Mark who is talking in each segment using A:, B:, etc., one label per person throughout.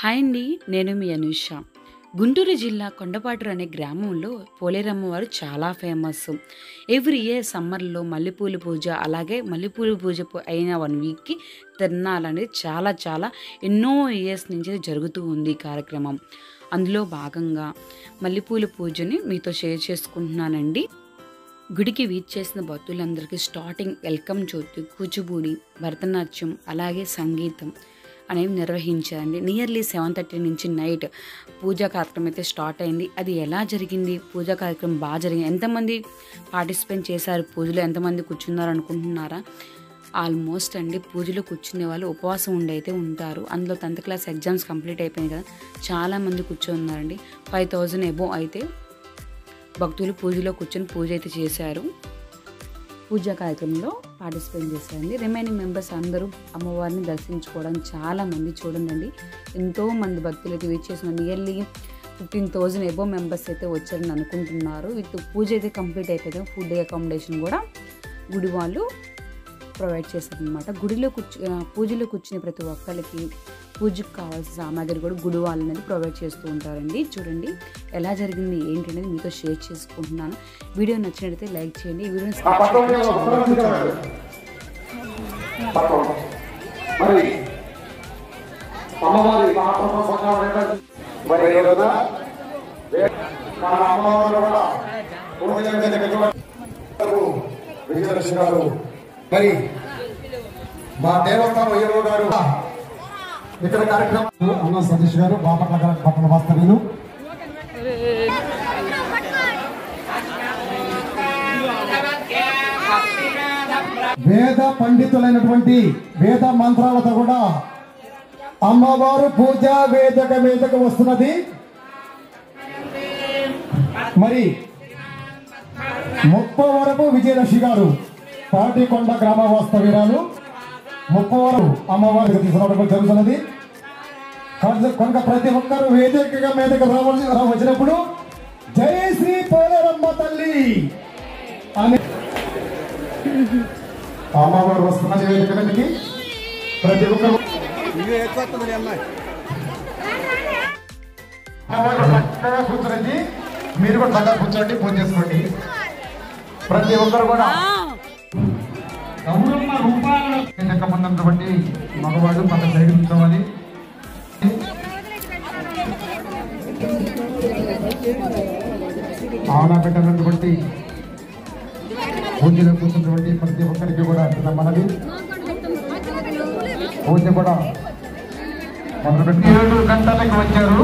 A: Hi అండి, నేను మీ అనుష. గుంటూరు జిల్లా కొండపాటూరు అనే గ్రామంలో పోలేరమ్మ వారు చాలా ఫేమస్. ఎవ్రీ ఇయర్ సమ్మర్లో మల్లెపూల పూజ, అలాగే మల్లెపూల పూజ అయిన 1 వీక్కి తిరణాలు అనేది చాలా ఎన్నో ఇయర్స్ నుంచి జరుగుతూ ఉంది ఈ కార్యక్రమం. అందులో భాగంగా మల్లెపూల పూజని మీతో షేర్ చేసుకుంటున్నానండి. గుడికి వీచేసిన భక్తులందరికీ స్టార్టింగ్ వెల్కమ్ జ్యోతి, కూచిపూడి, భరతనాట్యం, అలాగే సంగీతం అనేవి నిర్వహించారండి. నియర్లీ 7:30 నుంచి నైట్ పూజా కార్యక్రమం అయితే స్టార్ట్ అయింది. అది ఎలా జరిగింది, పూజా కార్యక్రమం బాగా జరిగింది, ఎంతమంది పార్టిసిపేట్ చేశారు, పూజలో ఎంతమంది కూర్చున్నారు అనుకుంటున్నారా? ఆల్మోస్ట్ అండి పూజలో కూర్చునే వాళ్ళు ఉపవాసం ఉండి అయితే ఉంటారు. అందులో 10th క్లాస్ ఎగ్జామ్స్ కంప్లీట్ అయిపోయింది కదా, చాలామంది కూర్చొన్నారండి. 5000 ఎబో అయితే భక్తులు పూజలో కూర్చొని పూజ అయితే చేశారు. పూజా కార్యక్రమంలో పార్టిసిపేట్ చేశారండి. రిమైనింగ్ మెంబర్స్ అందరూ అమ్మవారిని దర్శించుకోవడం చాలామంది. చూడండి, ఎంతోమంది భక్తులు అయితే వెయిట్ చేసిన నియర్లీ 15,000 ఎబో మెంబర్స్ అయితే వచ్చారని అనుకుంటున్నారు. విత్ పూజ అయితే కంప్లీట్ అయిపోయింది. ఫుడ్ అకామిడేషన్ కూడా గుడి వాళ్ళు ప్రొవైడ్ చేశారనమాట. పూజలో కూర్చునే ప్రతి ఒక్కరికి పూజకు కావాల్సిన సామాగ్రి కూడా గుడి వాళ్ళు అనేది ప్రొవైడ్ చేస్తూ ఉంటారండి. చూడండి ఎలా జరిగింది ఏంటి అనేది మీతో షేర్ చేసుకుంటున్నాను. వీడియో నచ్చినట్లయితే లైక్ చేయండి. ఈ వీడియోని
B: మరి మా దేవస్థానం హీరో గారు ఇక్కడ కార్యక్రమం అన్న సతీష్ గారు బాపట్ల పట్టణ వాస్తవ్యులు. వేద పండితులైనటువంటి వేద మంత్రాలతో కూడా అమ్మవారు పూజా వేదిక మీదకు వస్తున్నది. మరి ముప్పవరపు విజయలక్ష్మి గారు తాటికొండ గ్రామ వాస్తవ్యురాలు, ముప్పవరం అమ్మవారికి తీసుకురావడం జరుగుతున్నది. కనుక ప్రతి ఒక్కరు వేదిక మీదకి వచ్చినప్పుడు జై శ్రీ పోలేరమ్మ తల్లి అని అమ్మవారు వస్తున్నది. వేదిక మీదకి ప్రతి ఒక్కరు కూర్చోండి, మీరు కూడా చక్కగా కూర్చోండి, పూజ చేసుకోండి. ప్రతి ఒక్కరు కూడా గౌరమ్మ రూపాలను ఉన్నటువంటి మగవాడు మన సైడ్ ఉంచామని ఆడబిడ్డటువంటి పూజలో కూర్చున్నటువంటి ప్రతి ఒక్కరికి కూడా మనది పూజ కూడా మొదలుపెట్టి 7 గంటలకు వచ్చారు.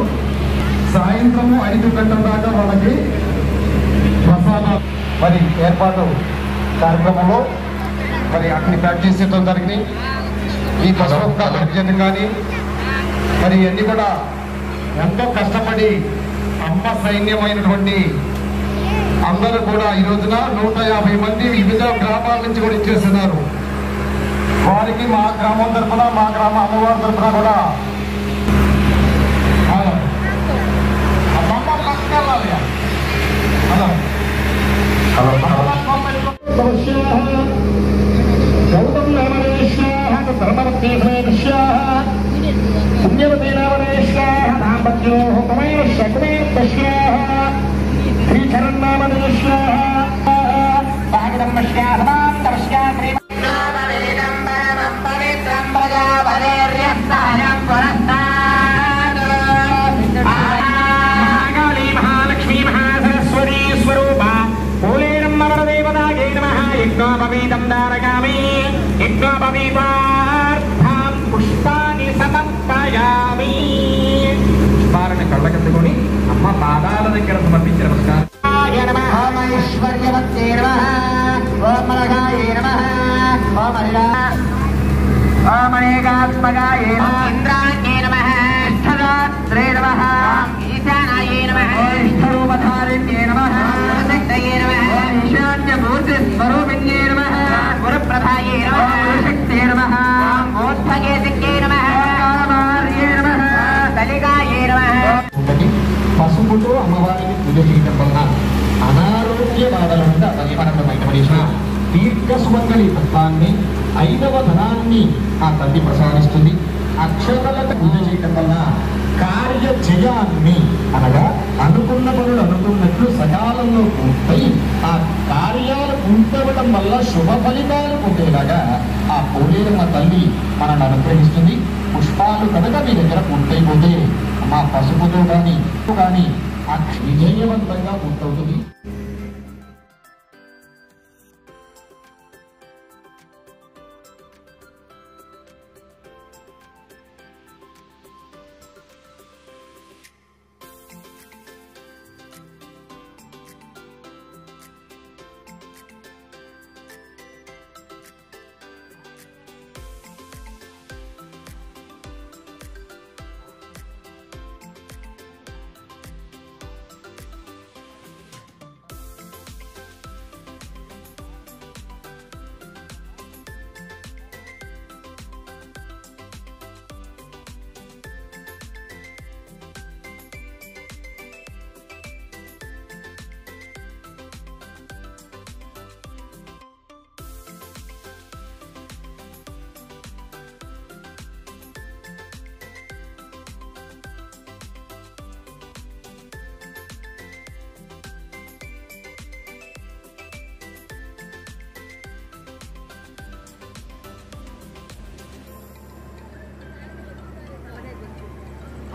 B: సాయంత్రం 5 గంటల దాకా వాళ్ళకి ప్రసాద మరి ఏర్పాటు కార్యక్రమంలో మరి అన్ని ప్రాక్టీస్ చేయడం జరిగింది. ఈ పశువుల విభజన కానీ మరి అన్ని కూడా ఎంతో కష్టపడి అమ్మ సైన్యమైనటువంటి అందరూ కూడా ఈ రోజున 150 మంది వివిధ గ్రామాల నుంచి కూడా ఇచ్చేస్తున్నారు. వారికి మా గ్రామం తరఫున, మా గ్రామ అమ్మవారి తరఫున కూడా గౌతమ్ నామనేశ్వర ధర్మవతీశ్వర పుణ్యవతీ నామనేశ్వర దాంపత్యో కుమేశ్వర శ్రీచరణ్ నామనేశ్వర పుష్పాన్ని సమర్పయామి. పుష్పాలను కళ్ళకెత్తుకొని అమ్మ పాదాల దగ్గర సమర్పించిన నమస్కారం. పసుపుతో అమ్మవారిని పూజ చేయడం వల్ల అనారోగ్య బాధల నుండి బయటపడేసిన దీర్ఘ సుమంగళి తత్వాన్ని, 5వ ధనాన్ని ఆ తల్లి ప్రసాదిస్తుంది. అక్షతలకు పూజ చేయడం వల్ల కార్య జయాన్ని అనగా అనుకున్న పనులు అనుకున్నట్లు సకాలంలో పూర్తయి ఆ కార్యాలు పూర్తవడం వల్ల శుభ ఫలితాలు పొందేలాగా ఆ పోలేరమ్మ తల్లి మనల్ని అనుగ్రహిస్తుంది. పుష్పాలు కనుక మీ దగ్గర పూర్తయిపోతే మా పసుపుతో కానీ ఆ విజయవంతంగా పూర్తవుతుంది.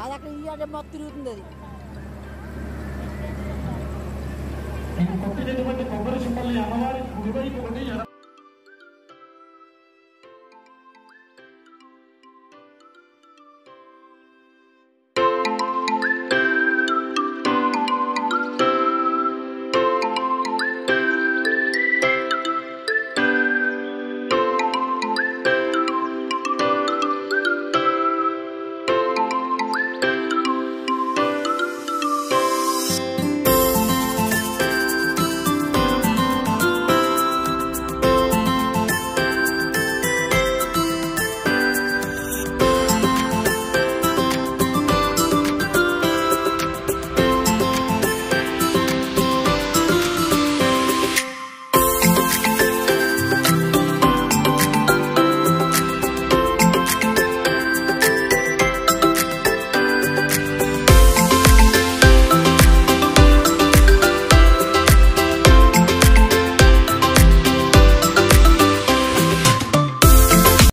C: అది అక్కడ ఇయ్యాలంటే మొత్తం తిరుగుతుంది.
B: మీకు కొట్టినటువంటి కొబ్బరి చిప్పల్ని అమ్మవారి కుడివైపు ఒకటి